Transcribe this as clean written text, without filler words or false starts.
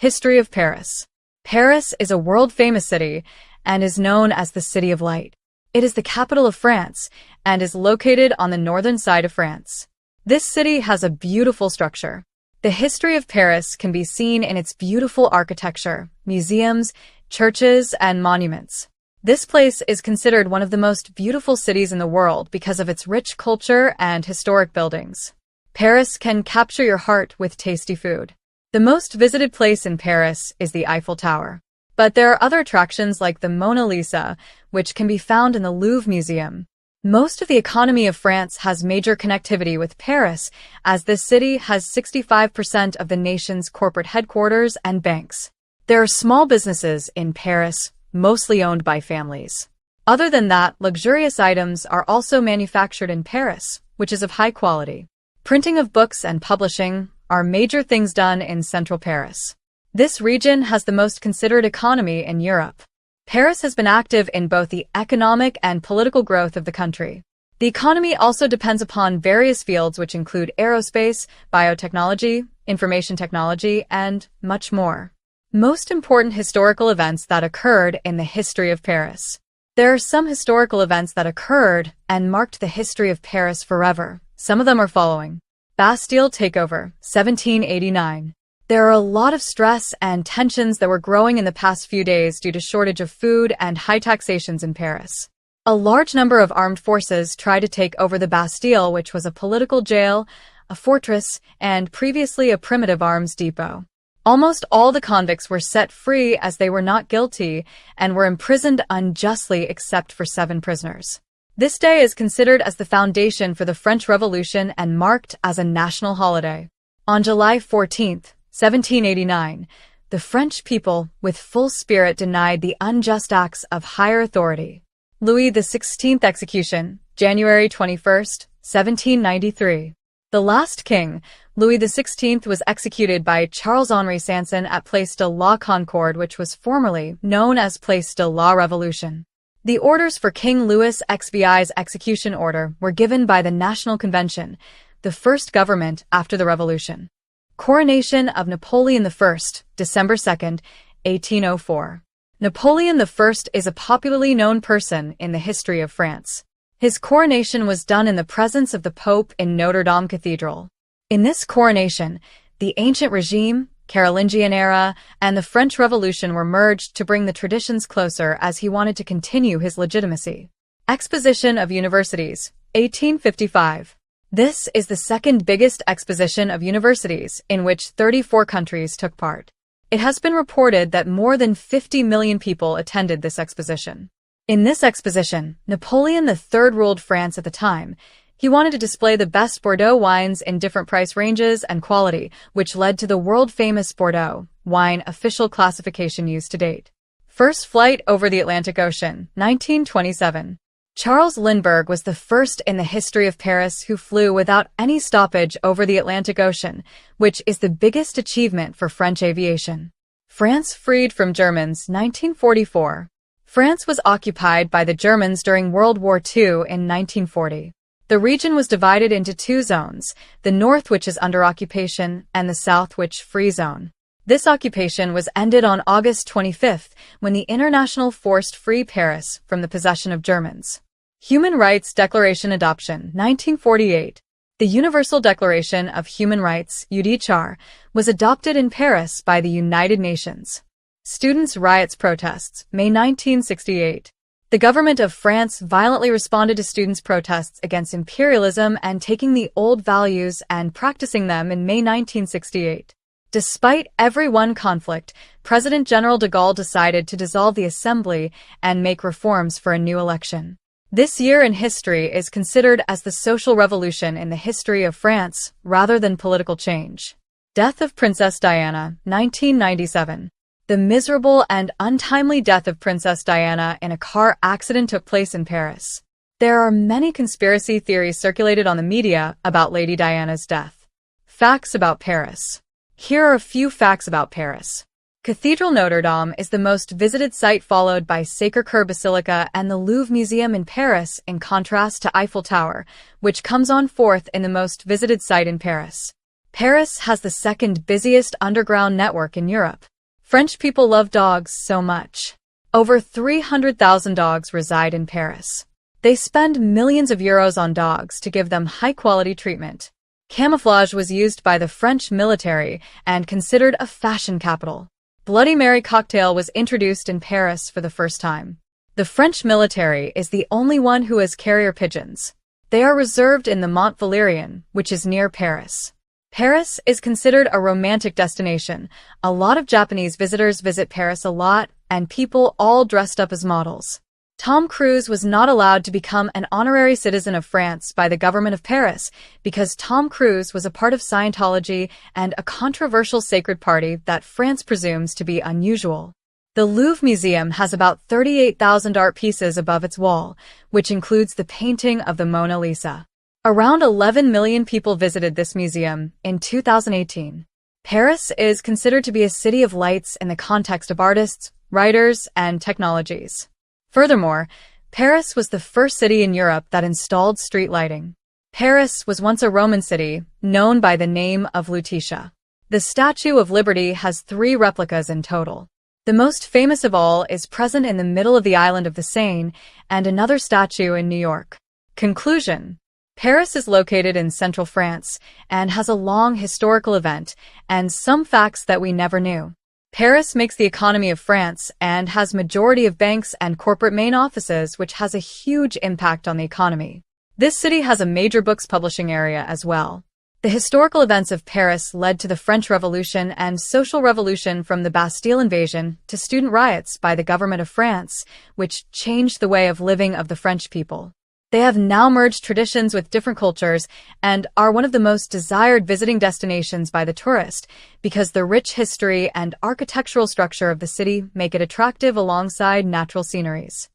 History of Paris. Paris is a world-famous city and is known as the City of Light. It is the capital of France and is located on the northern side of France. This city has a beautiful structure. The history of Paris can be seen in its beautiful architecture, museums, churches, and monuments. This place is considered one of the most beautiful cities in the world because of its rich culture and historic buildings. Paris can capture your heart with tasty food. The most visited place in Paris is the Eiffel Tower. But there are other attractions like the Mona Lisa, which can be found in the Louvre Museum. Most of the economy of France has major connectivity with Paris, as this city has 65% of the nation's corporate headquarters and banks. There are small businesses in Paris, mostly owned by families. Other than that, luxurious items are also manufactured in Paris, which is of high quality. Printing of books and publishing are major things done in central Paris. This region has the most considered economy in Europe. Paris has been active in both the economic and political growth of the country. The economy also depends upon various fields which include aerospace, biotechnology, information technology, and much more. Most important historical events that occurred in the history of Paris. There are some historical events that occurred and marked the history of Paris forever. Some of them are following. Bastille takeover, 1789. There are a lot of stress and tensions that were growing in the past few days due to shortage of food and high taxations in Paris. A large number of armed forces tried to take over the Bastille, which was a political jail, a fortress, and previously a primitive arms depot. Almost all the convicts were set free as they were not guilty and were imprisoned unjustly except for 7 prisoners. This day is considered as the foundation for the French Revolution and marked as a national holiday. On July 14, 1789, the French people, with full spirit, denied the unjust acts of higher authority. Louis XVI execution, January 21, 1793. The last king, Louis XVI, was executed by Charles-Henri Sanson at Place de la Concorde, which was formerly known as Place de la Révolution. The orders for King Louis XVI's execution order were given by the National Convention, the first government after the Revolution. Coronation of Napoleon I, December 2, 1804. Napoleon I is a popularly known person in the history of France. His coronation was done in the presence of the Pope in Notre Dame Cathedral. In this coronation, the ancient regime, Carolingian era, and the French Revolution were merged to bring the traditions closer as he wanted to continue his legitimacy. Exposition of Universities, 1855. This is the second biggest exposition of universities in which 34 countries took part. It has been reported that more than 50 million people attended this exposition. In this exposition, Napoleon III ruled France at the time. He wanted to display the best Bordeaux wines in different price ranges and quality, which led to the world-famous Bordeaux wine official classification used to date. First flight over the Atlantic Ocean, 1927. Charles Lindbergh was the first in the history of Paris who flew without any stoppage over the Atlantic Ocean, which is the biggest achievement for French aviation. France freed from Germans, 1944. France was occupied by the Germans during World War II in 1940. The region was divided into 2 zones, the north, which is under occupation, and the south, which free zone. This occupation was ended on August 25 when the International forced free Paris from the possession of Germans. Human Rights Declaration adoption, 1948. The Universal Declaration of Human Rights, UDHR, was adopted in Paris by the United Nations. Students' riots protests, May 1968. The government of France violently responded to students' protests against imperialism and taking the old values and practicing them in May 1968. Despite every one conflict, President General de Gaulle decided to dissolve the assembly and make reforms for a new election. This year in history is considered as the social revolution in the history of France, rather than political change. Death of Princess Diana, 1997. The miserable and untimely death of Princess Diana in a car accident took place in Paris. There are many conspiracy theories circulated on the media about Lady Diana's death. Facts about Paris. Here are a few facts about Paris. Cathedral Notre Dame is the most visited site, followed by Sacré-Cœur Basilica and the Louvre Museum in Paris, in contrast to Eiffel Tower, which comes on 4th in the most visited site in Paris. Paris has the second busiest underground network in Europe. French people love dogs so much. Over 300,000 dogs reside in Paris. They spend millions of euros on dogs to give them high-quality treatment. Camouflage was used by the French military and considered a fashion capital. Bloody Mary cocktail was introduced in Paris for the first time. The French military is the only one who has carrier pigeons. They are reserved in the Mont Valérien, which is near Paris. Paris is considered a romantic destination. A lot of Japanese visitors visit Paris a lot, and people all dressed up as models. Tom Cruise was not allowed to become an honorary citizen of France by the government of Paris because Tom Cruise was a part of Scientology and a controversial sacred party that France presumes to be unusual. The Louvre Museum has about 38,000 art pieces above its wall, which includes the painting of the Mona Lisa. Around 11 million people visited this museum in 2018. Paris is considered to be a city of lights in the context of artists, writers, and technologies. Furthermore, Paris was the first city in Europe that installed street lighting. Paris was once a Roman city, known by the name of Lutetia. The Statue of Liberty has 3 replicas in total. The most famous of all is present in the middle of the island of the Seine and another statue in New York. Conclusion: Paris is located in central France and has a long historical event and some facts that we never knew. Paris makes the economy of France and has majority of banks and corporate main offices, which has a huge impact on the economy. This city has a major books publishing area as well. The historical events of Paris led to the French Revolution and social revolution, from the Bastille invasion to student riots by the government of France, which changed the way of living of the French people. They have now merged traditions with different cultures and are one of the most desired visiting destinations by the tourist because the rich history and architectural structure of the city make it attractive alongside natural sceneries.